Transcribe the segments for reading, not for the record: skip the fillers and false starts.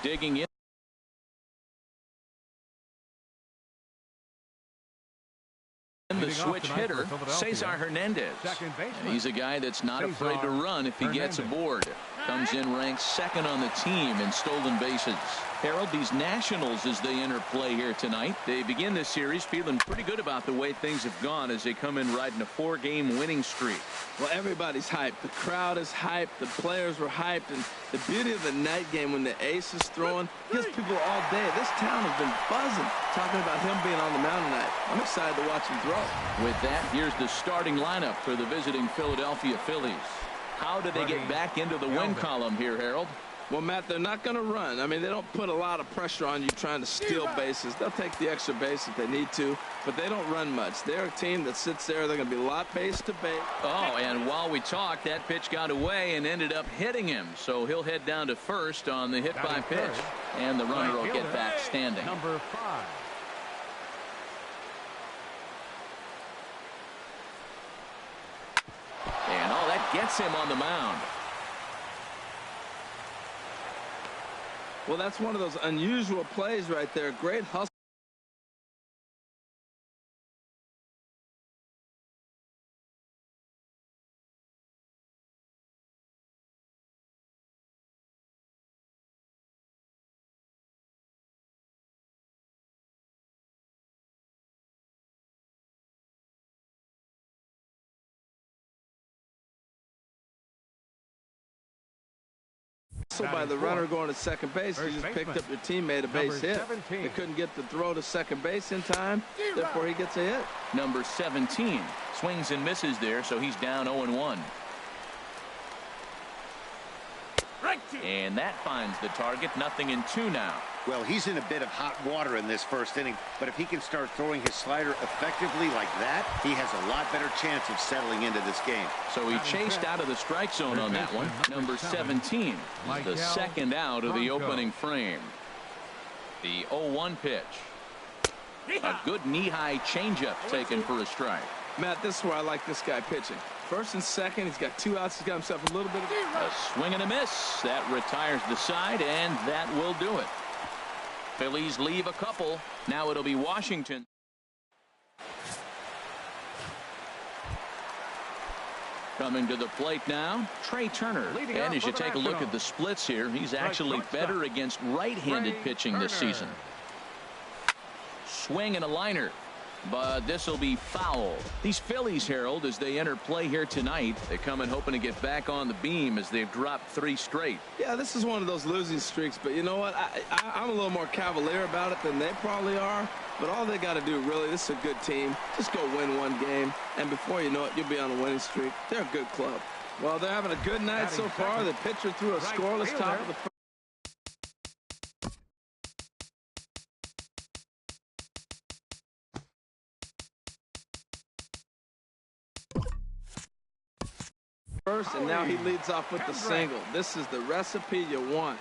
Digging in. The switch hitter, Cesar Hernandez. And he's a guy that's not afraid to run if he gets aboard. Comes in ranked second on the team in stolen bases. Harold, these Nationals, as they enter play here tonight, they begin this series feeling pretty good about the way things have gone as they come in riding a 4-game winning streak. Well, everybody's hyped. The crowd is hyped. The players were hyped. And the beauty of the night game when the ace is throwing gives people all day. This town has been buzzing talking about him being on the mound tonight. I'm excited to watch him throw. With that, here's the starting lineup for the visiting Philadelphia Phillies. How do they get back into the win column here, Harold? Well, Matt, they're not going to run. I mean, they don't put a lot of pressure on you trying to steal bases. They'll take the extra base if they need to, but they don't run much. They're a team that sits there. They're going to be a lot base to base. Oh, and while we talked, that pitch got away and ended up hitting him. So he'll head down to first on the hit by pitch. And the runner will get back standing. Number 5. And all that gets him on the mound. Well, that's one of those unusual plays right there. Great hustle. By the runner going to second base. You just picked up your teammate a base hit. They couldn't get the throw to second base in time, therefore he gets a hit. Number 17 swings and misses there, so he's down 0-1. And that finds the target. 0-2 now. Well, he's in a bit of hot water in this first inning, but if he can start throwing his slider effectively like that, he has a lot better chance of settling into this game. So he chased out of the strike zone on that one. Number 17 is the second out of the opening frame. The 0-1 pitch. A good knee-high changeup taken for a strike. Matt, this is where I like this guy pitching. First and second, he's got 2 outs. He's got himself a little bit of a swing and a miss. That retires the side, and that will do it. Phillies leave a couple. Now it'll be Washington. Coming to the plate now, Trey Turner. And as you take a look at the splits here, he's actually better against right-handed pitching this season. Swing and a liner. But this will be foul. These Phillies, Harold, as they enter play here tonight, they come in hoping to get back on the beam as they've dropped 3 straight. Yeah, this is one of those losing streaks, but you know what? I'm a little more cavalier about it than they probably are. But all they got to do, really, this is a good team. Just go win one game, and before you know it, you'll be on a winning streak. They're a good club. Well, they're having a good night so far. The pitcher threw a scoreless top of the first. And now he leads off with the single. This is the recipe you want.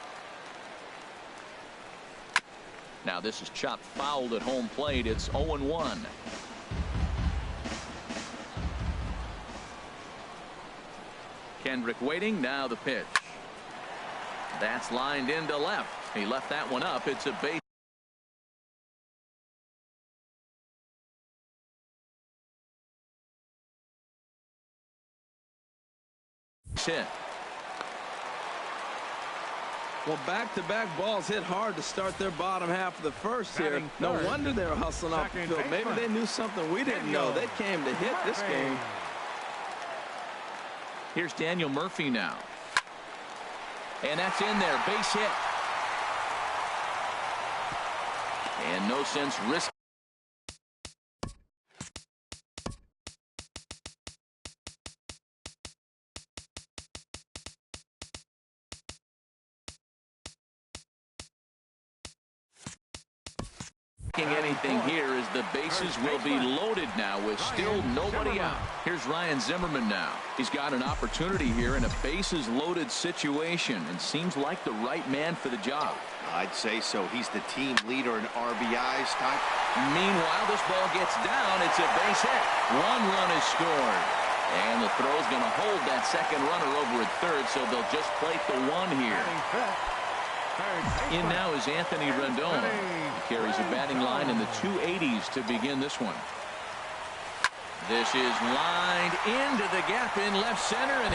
Now this is chopped fouled at home plate. It's 0-1. Kendrick waiting. Now the pitch. That's lined into left. He left that one up. It's a base hit. Well, back-to-back balls hit hard to start their bottom half of the first here. No wonder they were hustling off the field. Maybe they knew something we didn't know. They came to hit this game. Here's Daniel Murphy now. And that's in there. Base hit. And no sense risking. Anything here as the bases will be loaded now with still nobody out. Here's Ryan Zimmerman now. He's got an opportunity here in a bases loaded situation and seems like the right man for the job. I'd say so. He's the team leader in RBIs. Meanwhile, this ball gets down. It's a base hit. 1 run is scored. And the throw's going to hold that second runner over at third, so they'll just plate the 1 here. In now is Anthony Rendon. He carries a batting line in the 280s to begin this one. This is lined into the gap in left center, and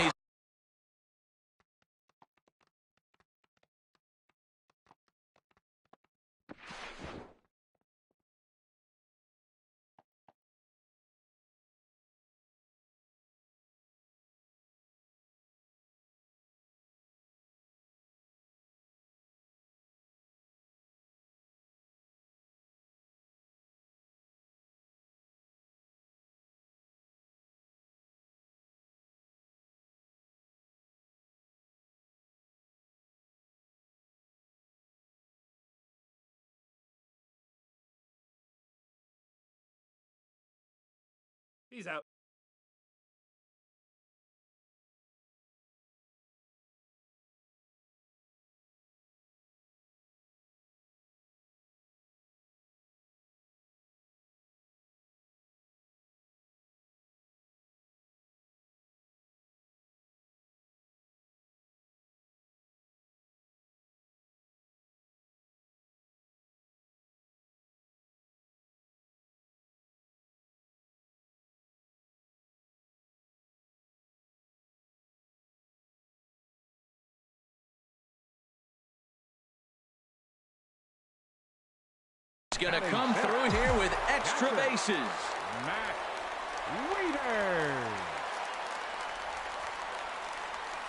he's out. going to come through here with extra bases.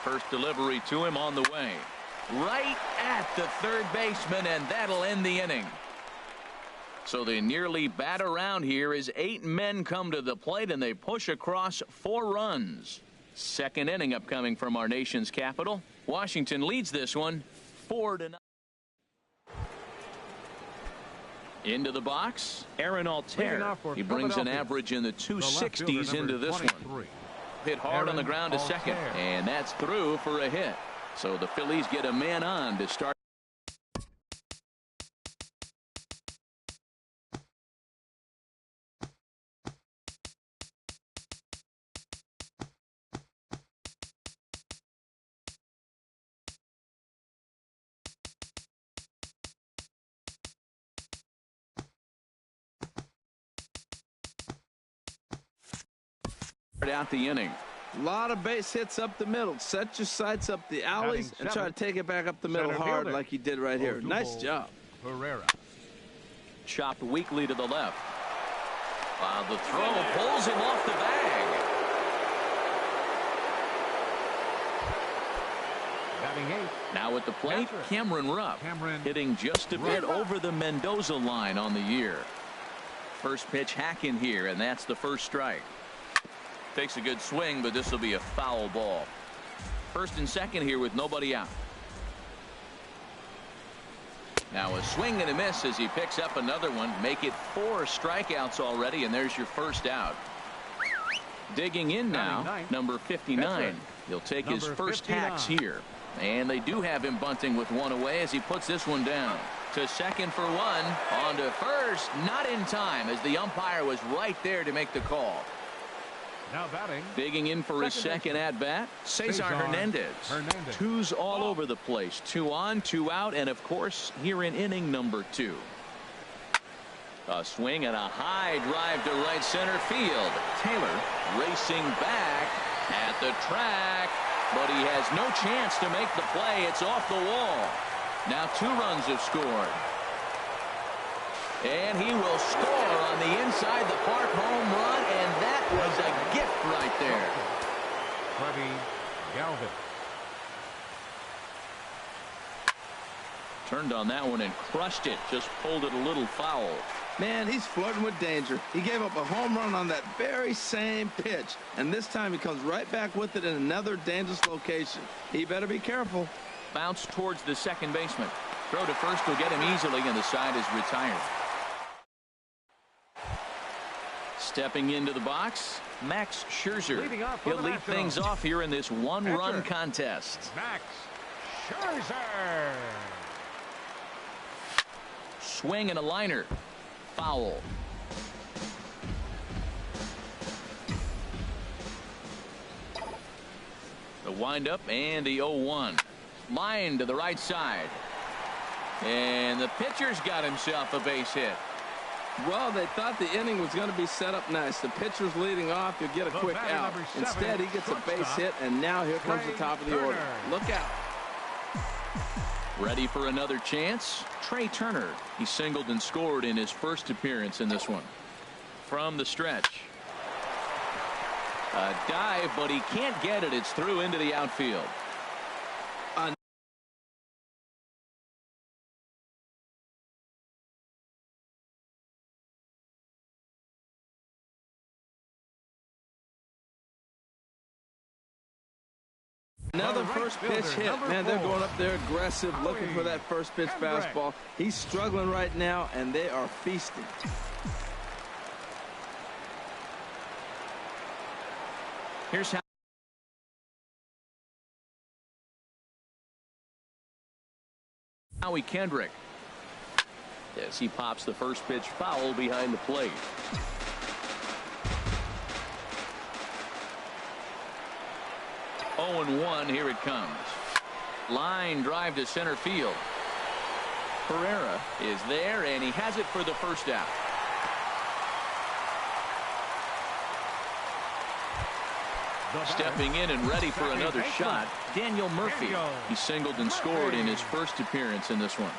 First delivery to him on the way. Right at the third baseman, and that'll end the inning. So they nearly bat around here as 8 men come to the plate, and they push across 4 runs. Second inning upcoming from our nation's capital. Washington leads this one 4-0. Into the box, Aaron Altair. He brings an average in the 260s into this one. Hit hard on the ground to second, and that's through for a hit. So the Phillies get a man on to start. Out the inning. A lot of base hits up the middle. Set your sights up the alleys and try to take it back up the middle hard like he did right here. Nice job. Chopped weakly to the left. The throw pulls him off the bag. Now at the plate, Cameron Rupp, hitting just a bit over the Mendoza line on the year. First pitch hack in here, and that's the first strike. Takes a good swing, but this will be a foul ball. First and second here with nobody out. Now a swing and a miss as he picks up another one. Make it 4 strikeouts already, and there's your first out. Digging in now, number 59. He'll take his first hacks here. And they do have him bunting with 1 away as he puts this one down. To second for 1. On to first. Not in time as the umpire was right there to make the call. Now batting. Digging in for his second at bat, Cesar Hernandez. 2's all over the place. 2 on, 2 out, and of course here in inning number 2. A swing and a high drive to right center field. Taylor racing back at the track, but he has no chance to make the play. It's off the wall. Now 2 runs have scored. And he will score on the inside the park home run, and that was a gift right there. Freddie Galvin. Turned on that one and crushed it. Just pulled it a little foul. Man, he's flirting with danger. He gave up a home run on that very same pitch, and this time he comes right back with it in another dangerous location. He better be careful. Bounce towards the second baseman. Throw to first will get him easily, and the side is retired. Stepping into the box, Max Scherzer. He'll lead things off here in this 1-run contest. Max Scherzer. Swing and a liner. Foul. The windup and the 0-1. Line to the right side. And the pitcher's got himself a base hit. Well, they thought the inning was going to be set up nice. The pitcher's leading off. You'll get a quick out. Instead, he gets a base hit, and now here comes the top of the order. Look out. Ready for another chance. Trey Turner. He singled and scored in his first appearance in this one. From the stretch. A dive, but he can't get it. It's through into the outfield. Another first pitch hit. Man, they're going up there aggressive, looking for that first pitch fastball. He's struggling right now, and they are feasting. Here's Howie Kendrick. Yes, he pops the first pitch foul behind the plate. Oh, and 1. Here it comes. Line drive to center field. Pereira is there, and he has it for the first out. Stepping in and ready for another shot, Daniel Murphy. He singled and scored in his first appearance in this one.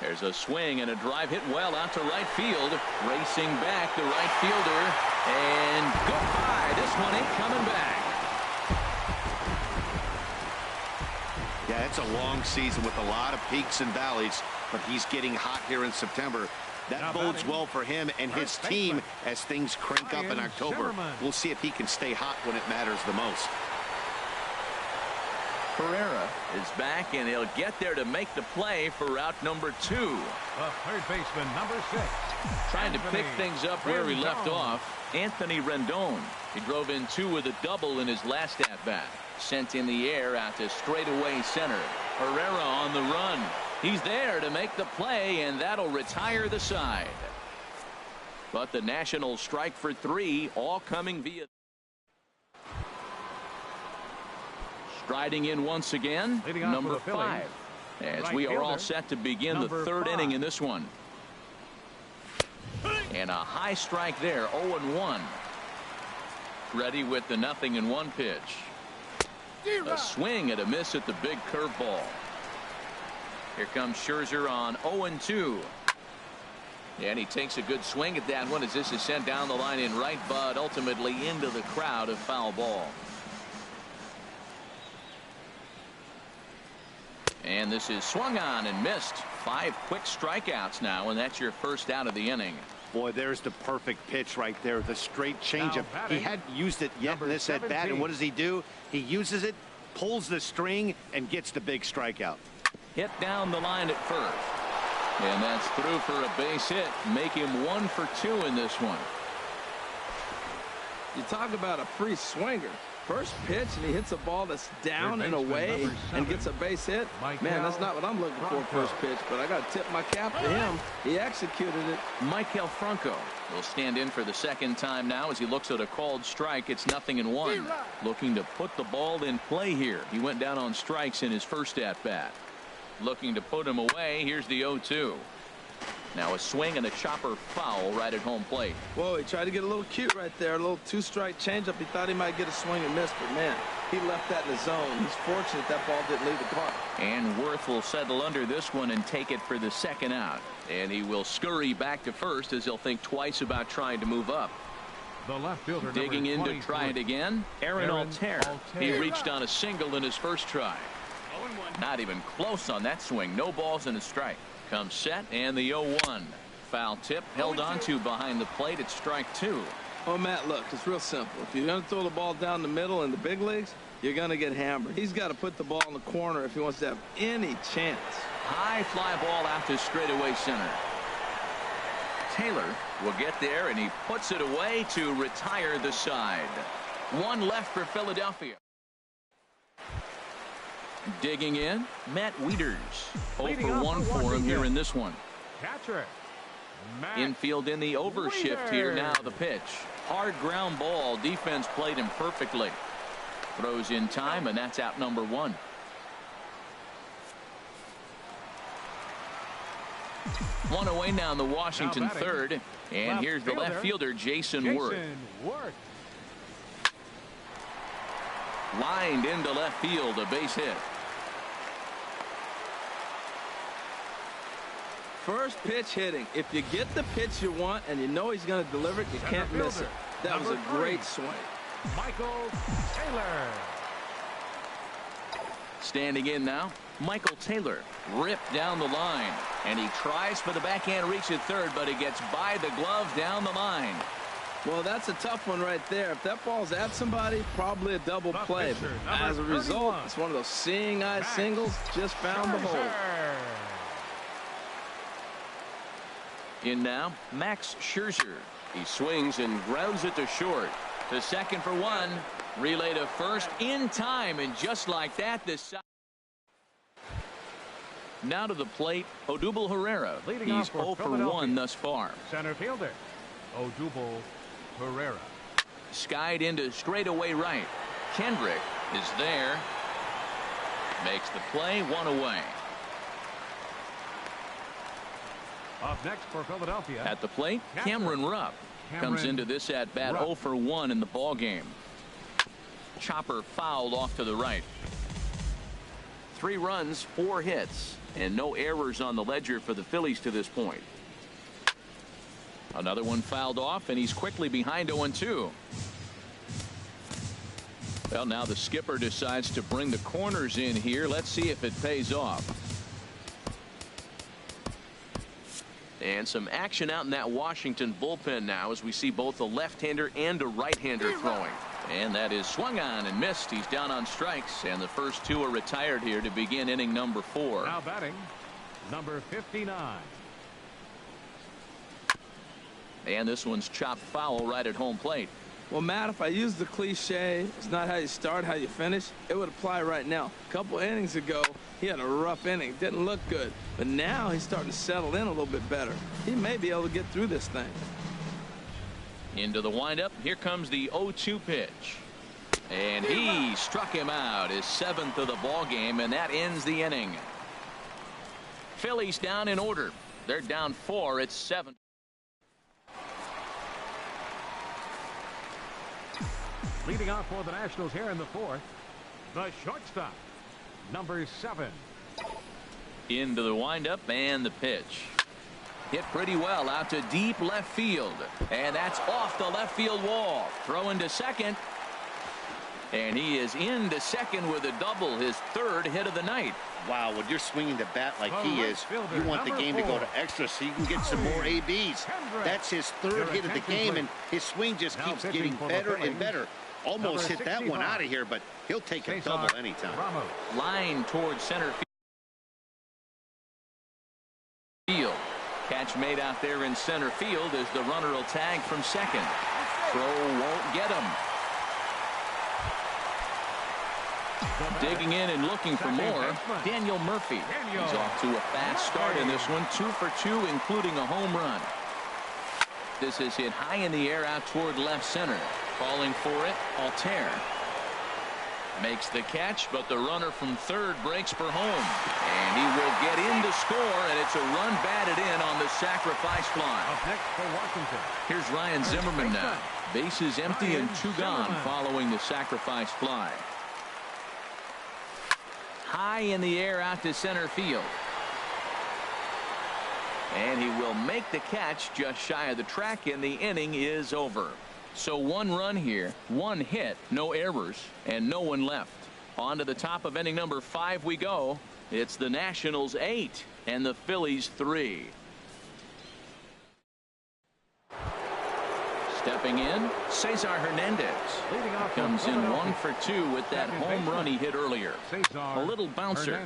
There's a swing and a drive hit well out to right field. Racing back, the right fielder. And goodbye. This one ain't coming back. Yeah, it's a long season with a lot of peaks and valleys, but he's getting hot here in September. That bodes well for him and his team as things crank up in October. We'll see if he can stay hot when it matters the most. Pereira is back, and he'll get there to make the play for route number 2. The third baseman, number 6. Trying to pick things up where he left off. Anthony Rendon. He drove in 2 with a double in his last at-bat. Sent in the air out to straightaway center. Pereira on the run. He's there to make the play, and that'll retire the side. But the Nationals strike for 3, all coming via. Striding in once again, number 5. As we are all set to begin the third inning in this one. And a high strike there, 0-1. Ready with the 0-1 pitch. A swing and a miss at the big curveball. Here comes Scherzer on 0-2. And he takes a good swing at that one as this is sent down the line in right, but ultimately into the crowd, of foul ball. And this is swung on and missed. 5 quick strikeouts now, and that's your first out of the inning. Boy, there's the perfect pitch right there. The straight changeup. He hadn't used it yet in this at bat, and what does he do? He uses it, pulls the string, and gets the big strikeout. Hit down the line at first. And that's through for a base hit. Make him 1 for 2 in this one. You talk about a free swinger. First pitch, and he hits a ball that's down and away and gets a base hit. Man, that's not what I'm looking for first pitch, but I got to tip my cap to him. He executed it. Michael Franco will stand in for the second time now as he looks at a called strike. It's 0-1. Looking to put the ball in play here. He went down on strikes in his first at-bat. Looking to put him away. Here's the 0-2. Now a swing and a chopper foul right at home plate. Whoa, he tried to get a little cute right there. A little 2-strike changeup. He thought he might get a swing and miss, but man, he left that in the zone. He's fortunate that ball didn't leave the park. And Worth will settle under this one and take it for the second out. And he will scurry back to first as he'll think twice about trying to move up. The left fielder, digging in to try it again. Aaron Altair. He reached on a single in his first try. Not even close on that swing. No balls and a strike. Comes set, and the 0-1. Foul tip held on to behind the plate. It's strike 2. Oh, Matt, look, it's real simple. If you're going to throw the ball down the middle in the big leagues, you're going to get hammered. He's got to put the ball in the corner if he wants to have any chance. High fly ball out to straightaway center. Taylor will get there, and he puts it away to retire the side. 1 left for Philadelphia. Digging in, Matt Wieters. 0 for 1 for him here in this one. Catcher. Infield in the overshift here now. The pitch. Hard ground ball. Defense played him perfectly. Throws in time, and that's out number 1. One away now in the Washington third. And here's the left fielder, Jason Worth. Lined into left field, a base hit. First pitch hitting. If you get the pitch you want and you know he's going to deliver it, you can't miss it. That was a great swing. Michael Taylor. Standing in now, Michael Taylor ripped down the line, and he tries for the backhand reach at third, but he gets by the glove down the line. Well, that's a tough one right there. If that ball's at somebody, probably a double play. But as a result, it's one of those seeing eye singles. Just found the hole. In now, Max Scherzer. He swings and grounds it to short. The second for one. Relay to first in time, and just like that, this. Now to the plate, Odubel Herrera. He's 0 for 1 thus far. Center fielder, Odubel Herrera. Skied into straightaway right. Kendrick is there. Makes the play, one away. Up next for Philadelphia. At the plate, Cameron Rupp comes into this at bat 0 for 1 in the ball game. Chopper fouled off to the right. 3 runs, 4 hits, and no errors on the ledger for the Phillies to this point. Another one fouled off, and he's quickly behind 0-2. Well, now the skipper decides to bring the corners in here. Let's see if it pays off. And some action out in that Washington bullpen now as we see both a left-hander and a right-hander throwing. And that is swung on and missed. He's down on strikes, and the first 2 are retired here to begin inning number 4. Now batting, number 59. And this one's chopped foul right at home plate. Well, Matt, if I use the cliche, it's not how you start, how you finish, it would apply right now. A couple innings ago, he had a rough inning. Didn't look good. But now he's starting to settle in a little bit better. He may be able to get through this thing. Into the windup. Here comes the 0-2 pitch. And he struck him out, his 7th of the ball game, and that ends the inning. Phillies down in order. They're down 4 at 7. Leading off for the Nationals here in the 4th, the shortstop, number 7. Into the windup and the pitch. Hit pretty well out to deep left field. And that's off the left field wall. Throwing to second. And he is into second with a double, his 3rd hit of the night. Wow, when you're swinging the bat like he is, you want the game to go to extra so you can get some more ABs. That's his 3rd hit of the game, and his swing just keeps getting better and better. Almost hit that one out of here, but he'll take a double anytime. Line towards center field. Catch made out there in center field as the runner will tag from second. Throw won't get him. Digging in and looking for more, Daniel Murphy. He's off to a fast start in this one, 2 for 2, including a home run. This is hit high in the air out toward left center. Calling for it, Altair. Makes the catch, but the runner from third breaks for home. And he will get in to score, and it's a run batted in on the sacrifice fly. Up next for Washington. Here's Ryan Zimmerman now. Bases empty and 2 gone following the sacrifice fly. High in the air out to center field. And he will make the catch just shy of the track, and the inning is over. So 1 run here, 1 hit, no errors, and no one left. On to the top of inning number 5 we go. It's the Nationals 8 and the Phillies 3. Stepping in, Cesar Hernandez. Comes in 1 for 2 with that home run he hit earlier. A little bouncer.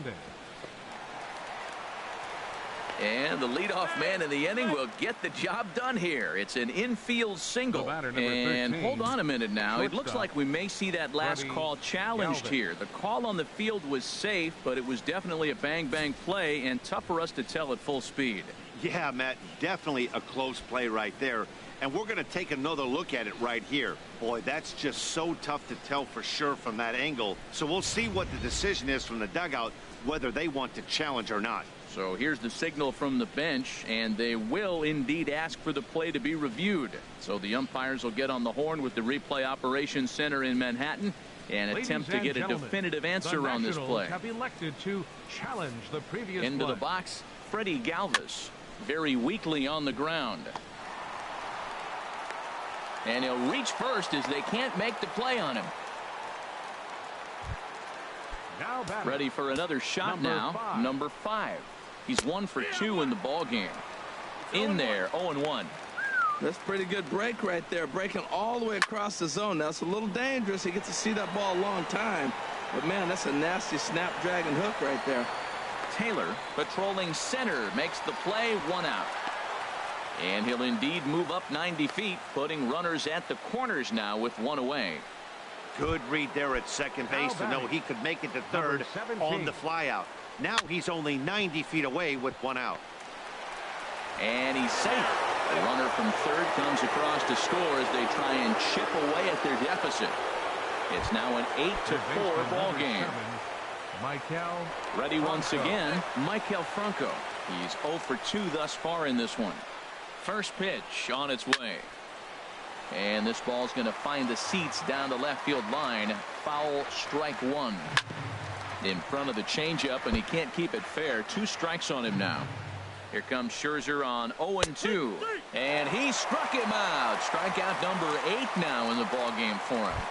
And the leadoff man in the inning will get the job done here. It's an infield single. And hold on a minute now. It looks like we may see that last call challenged here. The call on the field was safe, but it was definitely a bang-bang play and tough for us to tell at full speed. Yeah, Matt, definitely a close play right there. And we're going to take another look at it right here. Boy, that's just so tough to tell for sure from that angle. So we'll see what the decision is from the dugout, whether they want to challenge or not. So here's the signal from the bench, and they will indeed ask for the play to be reviewed. So the umpires will get on the horn with the replay operations center in Manhattan and attempt to get a definitive answer on this play. Have elected to challenge the previous into play. the box, Freddie Galvis, very weakly on the ground. And he'll reach first as they can't make the play on him. Now ready for another shot now. Number 5. He's 1 for 2 in the ball game. In there, 0-1. That's a pretty good break right there, breaking all the way across the zone. Now it's a little dangerous. He gets to see that ball a long time, but man, that's a nasty snapdragon hook right there. Taylor, patrolling center, makes the play, 1 out. And he'll indeed move up 90 feet, putting runners at the corners now with 1 away. Good read there at second base to know he could make it to third on the flyout. Now he's only 90 feet away with 1 out. And he's safe. The runner from third comes across to score as they try and chip away at their deficit. It's now an 8-4 ball game. Ready once again, Michael Franco. He's 0 for 2 thus far in this one. First pitch on its way. And this ball's going to find the seats down the left field line. Foul, strike 1. In front of the changeup, and he can't keep it fair. 2 strikes on him now. Here comes Scherzer on 0-2. And he struck him out. Strikeout number 8 now in the ball game for him.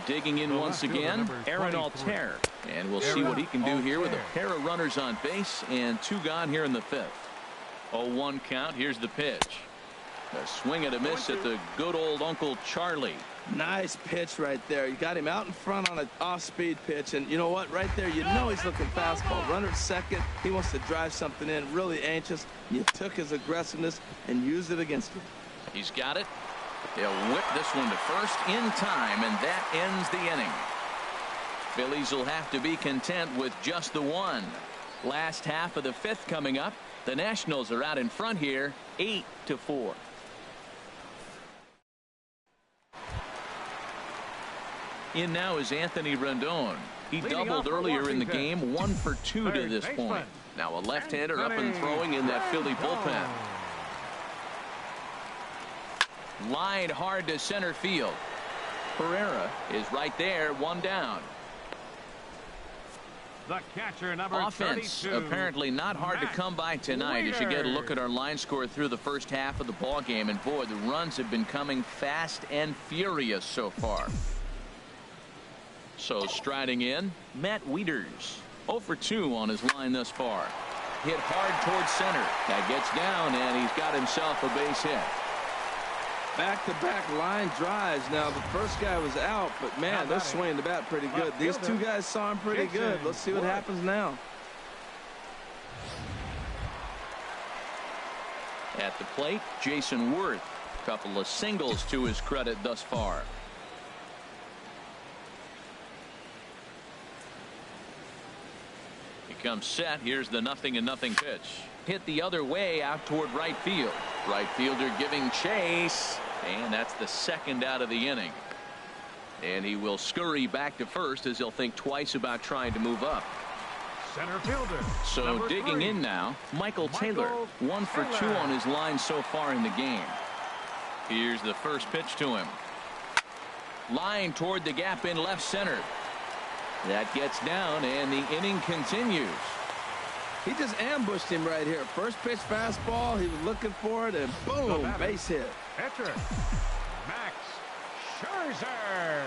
Digging in once again, Aaron Altair. And we'll see what he can do here with a pair of runners on base and 2 gone here in the 5th. 0-1 count. Here's the pitch. A swing and a miss at the good old Uncle Charlie. Nice pitch right there. You got him out in front on an off-speed pitch, and you know what? Right there, you know he's looking fastball. Runner at second. He wants to drive something in. Really anxious. You took his aggressiveness and used it against him. He's got it. He'll whip this one to first in time, and that ends the inning. Phillies will have to be content with just the 1. Last half of the 5th coming up. The Nationals are out in front here, 8-4. In now is Anthony Rendon. He doubled earlier in the game, 1 for 2 to this point. Now a left-hander up and throwing in that Philly bullpen. Line hard to center field. Pereira is right there, 1 down. The catcher, number Offense 32, apparently not hard to come by tonight as you get a look at our line score through the first half of the ball game. And boy, the runs have been coming fast and furious so far. So striding in, Matt Wieters, 0 for 2 on his line thus far. Hit hard towards center. That gets down, and he's got himself a base hit. Back-to-back line drives. Now the first guy was out, but man, they're swinging the bat pretty good. These 2 guys saw him pretty good. Let's see what happens now. At the plate, Jason Worth. Couple of singles to his credit thus far. He comes set. Here's the 0-0 pitch. Hit the other way out toward right field. Right fielder giving chase, and that's the 2nd out of the inning. And he will scurry back to first as he'll think twice about trying to move up. Center fielder. So digging in now, Michael Taylor, 1 for 2 on his line so far in the game. Here's the first pitch to him. Line toward the gap in left center. That gets down, and the inning continues. He just ambushed him right here. First pitch fastball. He was looking for it, and boom, base hit. Pitcher, Max Scherzer.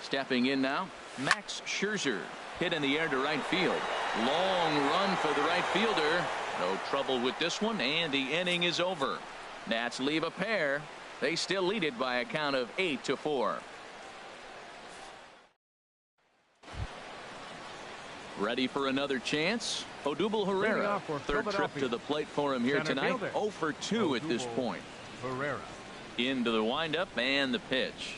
Stepping in now, Max Scherzer. Hit in the air to right field. Long run for the right fielder. No trouble with this one, and the inning is over. Nats leave a pair. They still lead it by a count of 8-4. Ready for another chance? Odubel Herrera, 3rd trip to the plate for him here tonight. 0 for 2 at this point. Herrera. Into the windup and the pitch.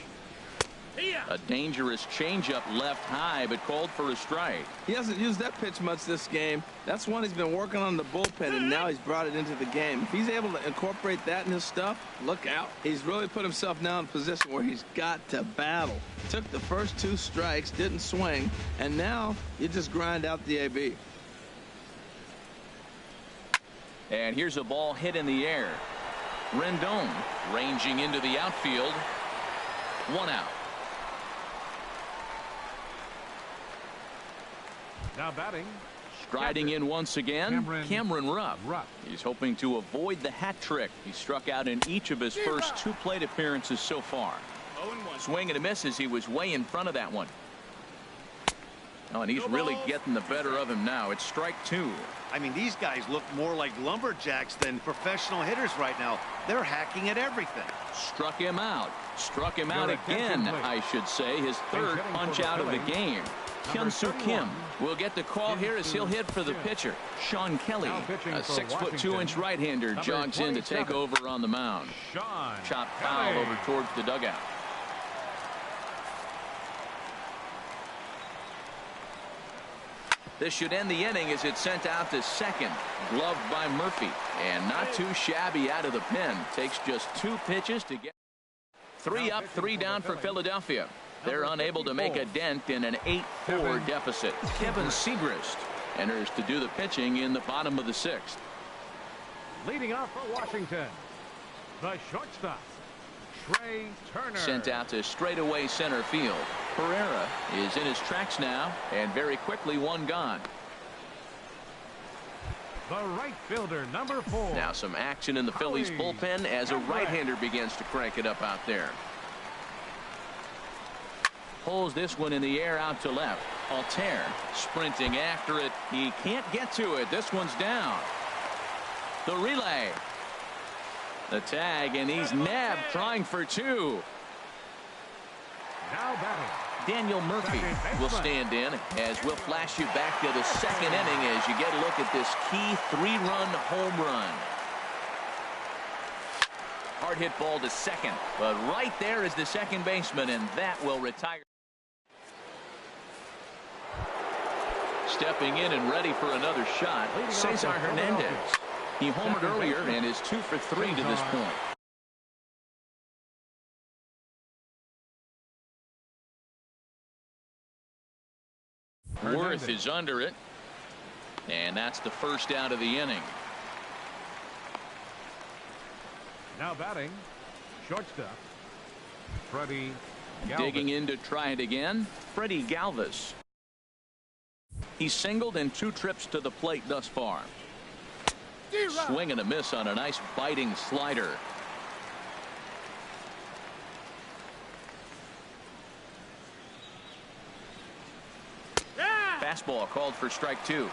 A dangerous changeup left high, but called for a strike. He hasn't used that pitch much this game. That's one he's been working on in the bullpen, and now he's brought it into the game. If he's able to incorporate that in his stuff, look out. He's really put himself now in a position where he's got to battle. Took the first 2 strikes, didn't swing, and now you just grind out the AB. And here's a ball hit in the air. Rendon ranging into the outfield. 1 out. Now batting. Striding in once again, Cameron Rupp. He's hoping to avoid the hat trick. He struck out in each of his first 2 plate appearances so far. Swing and a miss as he was way in front of that one. Oh, and he's really getting the better of him now. It's strike 2. I mean, these guys look more like lumberjacks than professional hitters right now. They're hacking at everything. Struck him out. Struck him out again, I should say. His 3rd punch out of the game. Hyun-Soo Kim will get the call here as he'll hit for the pitcher, Sean Kelly. A 6'2" right-hander jogs in to take over on the mound. Chopped foul over towards the dugout. This should end the inning as it's sent out to second. Gloved by Murphy. And not too shabby out of the pen. Takes just 2 pitches to get 3 up, 3 down for Philadelphia. They're unable to make a dent in an 8-4 deficit. Kevin Segrist enters to do the pitching in the bottom of the 6th. Leading off for Washington, the shortstop, Trey Turner. Sent out to straightaway center field. Pereira is in his tracks now, and very quickly 1 gone. The right fielder, number 4. Now some action in the Phillies bullpen as a right-hander begins to crank it up out there. Pulls this one in the air out to left. Altair sprinting after it. He can't get to it. This one's down. The relay. The tag, and he's nabbed trying for 2. Now batting. Daniel Murphy will stand in as we'll flash you back to the 2nd inning as you get a look at this key 3-run home run. Hard hit ball to second, but right there is the second baseman, and that will retire. Stepping in and ready for another shot, Cesar Hernandez. He homered earlier and is 2 for 3 to this point. Worth is under it, and that's the first out of the inning. Now batting, shortstop, Freddie Galvis. Digging in to try it again, Freddie Galvis. He's singled in 2 trips to the plate thus far. Swing and a miss on a nice biting slider. Fastball called for strike 2.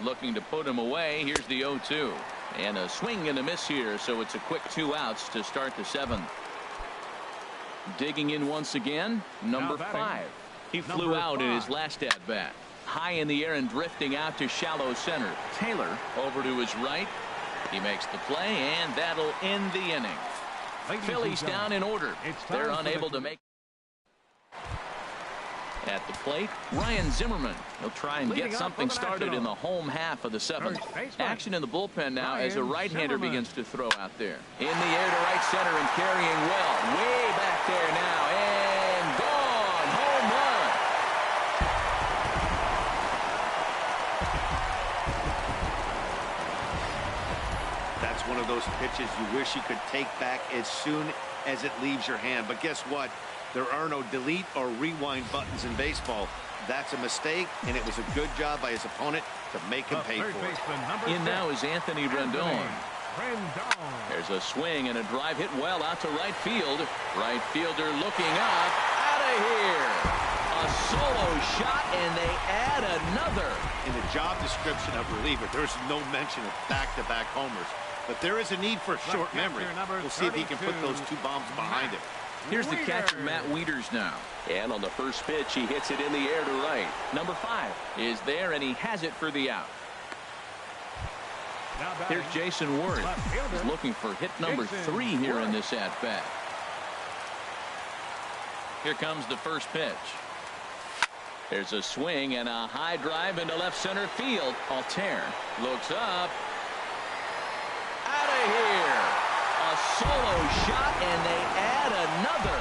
Looking to put him away. Here's the 0-2. And a swing and a miss here, so it's a quick 2 outs to start the 7th. Digging in once again, number 5. He flew out in his last at-bat. High in the air and drifting out to shallow center. Taylor over to his right. He makes the play, and that'll end the inning. Phillies down in order. They're unable to make. At the plate, Ryan Zimmerman. He'll try and get something started in the home half of the 7th. Action in the bullpen now as a right-hander begins to throw out there. In the air to right center and carrying well. Way back there now, and gone. Home run. That's one of those pitches you wish you could take back as soon as it leaves your hand. But guess what? There are no delete or rewind buttons in baseball. That's a mistake, and it was a good job by his opponent to make him pay for it. In now is Anthony Rendon. There's a swing and a drive hit well out to right field. Right fielder looking up. Out of here. A solo shot, and they add another. In the job description of reliever, there's no mention of back-to-back homers. But there is a need for short memory. We'll see if he can put those 2 bombs behind him. Here's the catcher, Matt Wieters, now. And on the first pitch, he hits it in the air to right. Number 5 is there, and he has it for the out. Here's Jason Worth. He's looking for hit number 3 here in this at-bat. Here comes the first pitch. There's a swing and a high drive into left center field. Altair looks up. Out of here. A solo shot, and they add another.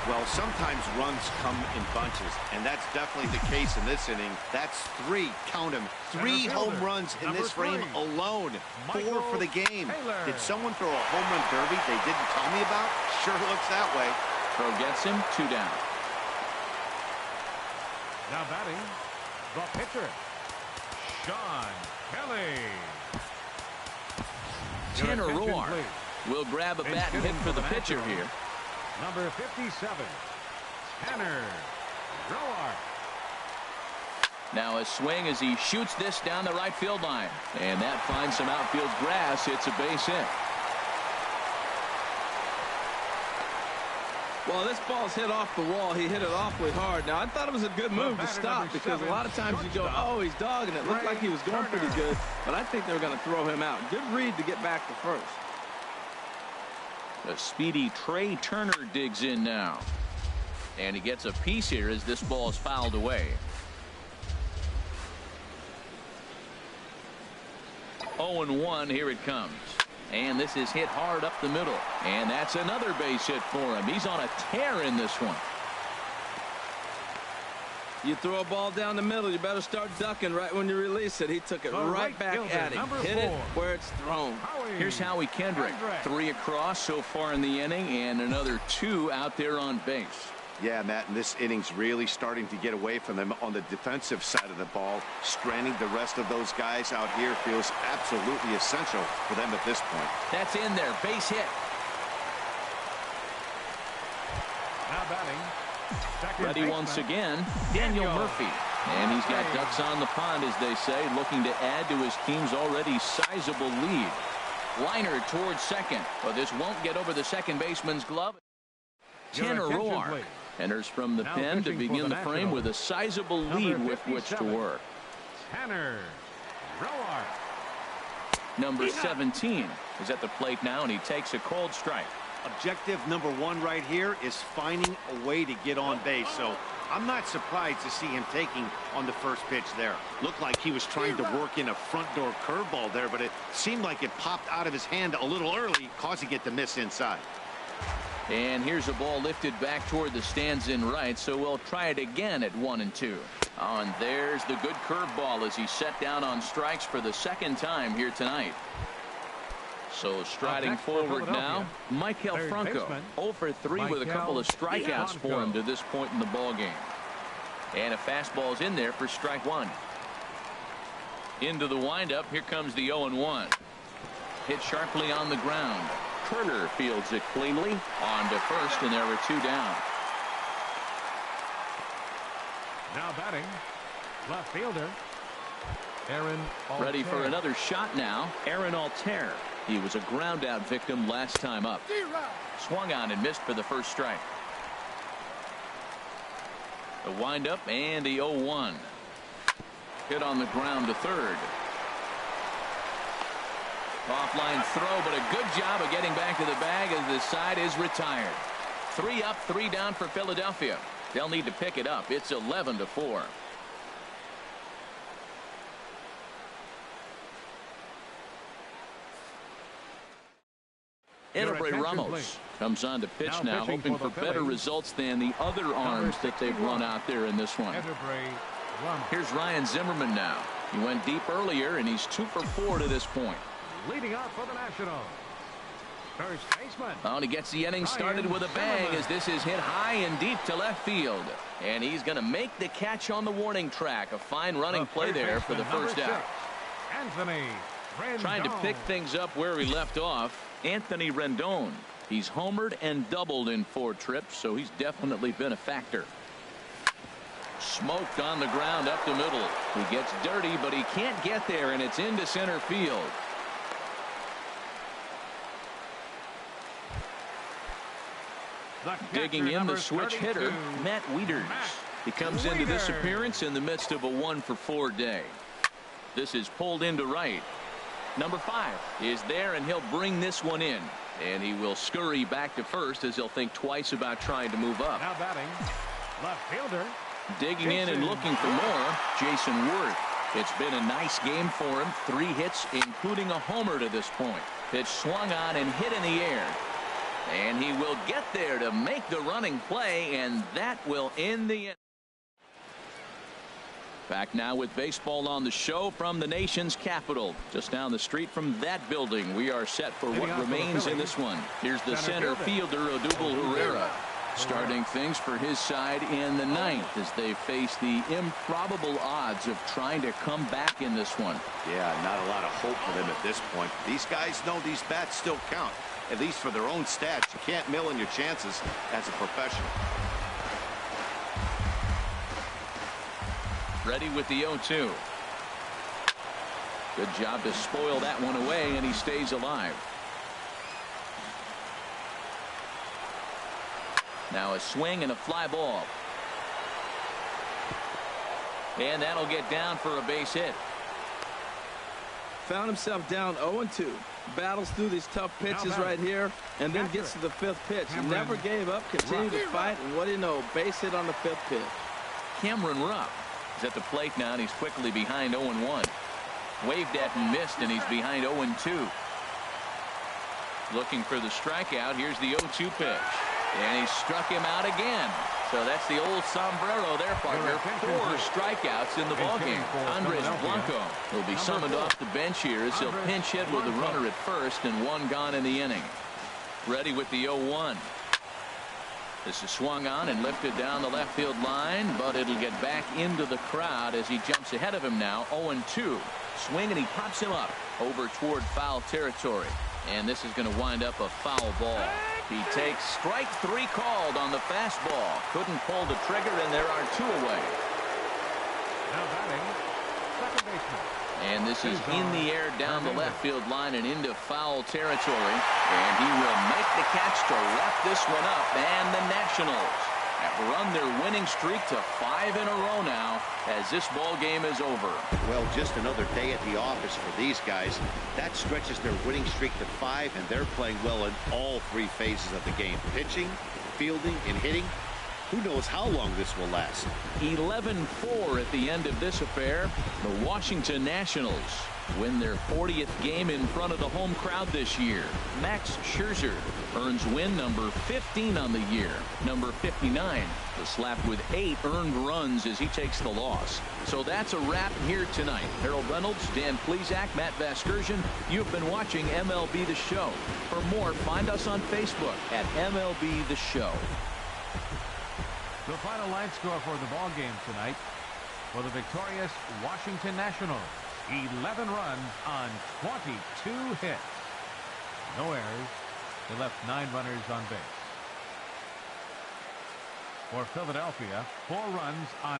Well, sometimes runs come in bunches, and that's definitely the case in this inning. That's 3, count them, 3 home runs in this frame alone. 4 for the game. Did someone throw a home run derby they didn't tell me about? Sure looks that way. Throw gets him, 2 down. Now batting, the pitcher, Sean Kelly. Tanner Roar will grab a bat and hit for the pitcher here. Number 57, Tanner Roar. Now a swing as he shoots this down the right field line. And that finds some outfield grass. It's a base hit. Well, this ball's hit off the wall. He hit it awfully hard. Now, I thought it was a good move to stop because a lot of times you go, oh, he's dogging it. Looked like he was going pretty good, but I think they were going to throw him out. Good read to get back to first. The speedy Trey Turner digs in now. And he gets a piece here as this ball is fouled away. 0-1, here it comes. And this is hit hard up the middle. And that's another base hit for him. He's on a tear in this one. You throw a ball down the middle, you better start ducking right when you release it. He took it right back at him. Hit it where it's thrown. Here's Howie Kendrick. 3 across so far in the inning, and another 2 out there on base. Yeah, Matt, and this inning's really starting to get away from them on the defensive side of the ball. Stranding the rest of those guys out here feels absolutely essential for them at this point. That's in there. Base hit. Now batting. Ready once again, Daniel Murphy. And he's got ducks on the pond, as they say, looking to add to his team's already sizable lead. Liner towards second, but this won't get over the second baseman's glove. Tanner Roar enters from the pen to begin the frame with a sizable lead with which to work. Tanner Roar. Number 17 is at the plate now, and he takes a cold strike. Objective number 1 right here is finding a way to get on base. So I'm not surprised to see him taking on the first pitch there. Looked like he was trying to work in a front door curveball there, but it seemed like it popped out of his hand a little early, causing it to miss inside. And here's a ball lifted back toward the stands in right, so we'll try it again at 1-2. Oh, and there's the good curveball as he set down on strikes for the second time here tonight. So striding forward now, Michael Franco, 0 for 3 with a couple of strikeouts for him to this point in the ball game. And a fastball's in there for strike 1. Into the windup, here comes the 0-1. Hit sharply on the ground. Turner fields it cleanly on to first, and there are 2 down. Now batting, left fielder Aaron Altair. Ready for another shot now, Aaron Altair. He was a ground out victim last time up. Swung on and missed for the first strike. The windup and the 0-1. Hit on the ground to third. Offline throw, but a good job of getting back to the bag as the side is retired. 3 up, 3 down for Philadelphia. They'll need to pick it up. It's 11-4. Edebray Ramos comes on to pitch now, hoping for better results than the other arms that they've run out there in this one. Here's Ryan Zimmerman now. He went deep earlier, and he's 2 for 4 to this point. Leading off for the Nationals, first baseman. Oh, and he gets the inning started with a bang as this is hit high and deep to left field. And he's going to make the catch on the warning track. A fine running play there for the first out. Anthony Rendon. Trying to pick things up where he left off. Anthony Rendon. He's homered and doubled in 4 trips, so he's definitely been a factor. Smoked on the ground up the middle. He gets dirty, but he can't get there, and it's into center field. Digging in, the switch hitter, Matt Wieters. He comes into this appearance in the midst of a 1 for 4 day. This is pulled into right. Number 5 is there, and he'll bring this one in. And he will scurry back to first as he'll think twice about trying to move up. Now batting, left fielder. Digging in and looking for more, Jason Worth. It's been a nice game for him. 3 hits, including a homer to this point. Pitch swung on and hit in the air. And he will get there to make the running play, and that will end the inning. Back now with baseball on the show from the nation's capital. Just down the street from that building, we are set for what remains in this one. Here's the center fielder, Odubel Herrera, starting things for his side in the 9th as they face the improbable odds of trying to come back in this one. Yeah, not a lot of hope for them at this point. These guys know these bats still count, at least for their own stats. You can't mill in your chances as a professional. Ready with the 0-2. Good job to spoil that one away, and he stays alive. Now a swing and a fly ball. And that'll get down for a base hit. Found himself down 0-2. Battles through these tough pitches right here, and then gets to the 5th pitch. He never gave up, continued to fight, and what do you know, base hit on the 5th pitch. Cameron Rupp is at the plate now, and he's quickly behind 0-1. Waved at and missed, and he's behind 0-2. Looking for the strikeout. Here's the 0-2 pitch. And he struck him out again. So that's the old sombrero there, partner. 4 strikeouts in the ballgame. Andres Blanco will be summoned off the bench here as he'll pinch hit with a runner at first and 1 gone in the inning. Ready with the 0-1. This is swung on and lifted down the left field line, but it'll get back into the crowd as he jumps ahead of him now. 0-2. Swing, and he pops him up over toward foul territory. And this is going to wind up a foul ball. He takes strike 3 called on the fastball. Couldn't pull the trigger, and there are 2 away. Now batting, second baseman. And this is in the air down the left field line and into foul territory. And he will make the catch to wrap this one up. And the Nationals have run their winning streak to 5 in a row now as this ball game is over. Well, just another day at the office for these guys. That stretches their winning streak to 5, and they're playing well in all 3 phases of the game. Pitching, fielding, and hitting. Who knows how long this will last. 11-4 at the end of this affair. The Washington Nationals win their 40th game in front of the home crowd this year. Max Scherzer earns win number 15 on the year. Number 59 is slapped with 8 earned runs as he takes the loss. So that's a wrap here tonight. Harold Reynolds, Dan Plesac, Matt Vasgersian. You've been watching MLB The Show. For more, find us on Facebook at MLB The Show. The final line score for the ball game tonight for the victorious Washington Nationals. 11 runs on 22 hits. No errors. They left 9 runners on base. For Philadelphia, 4 runs on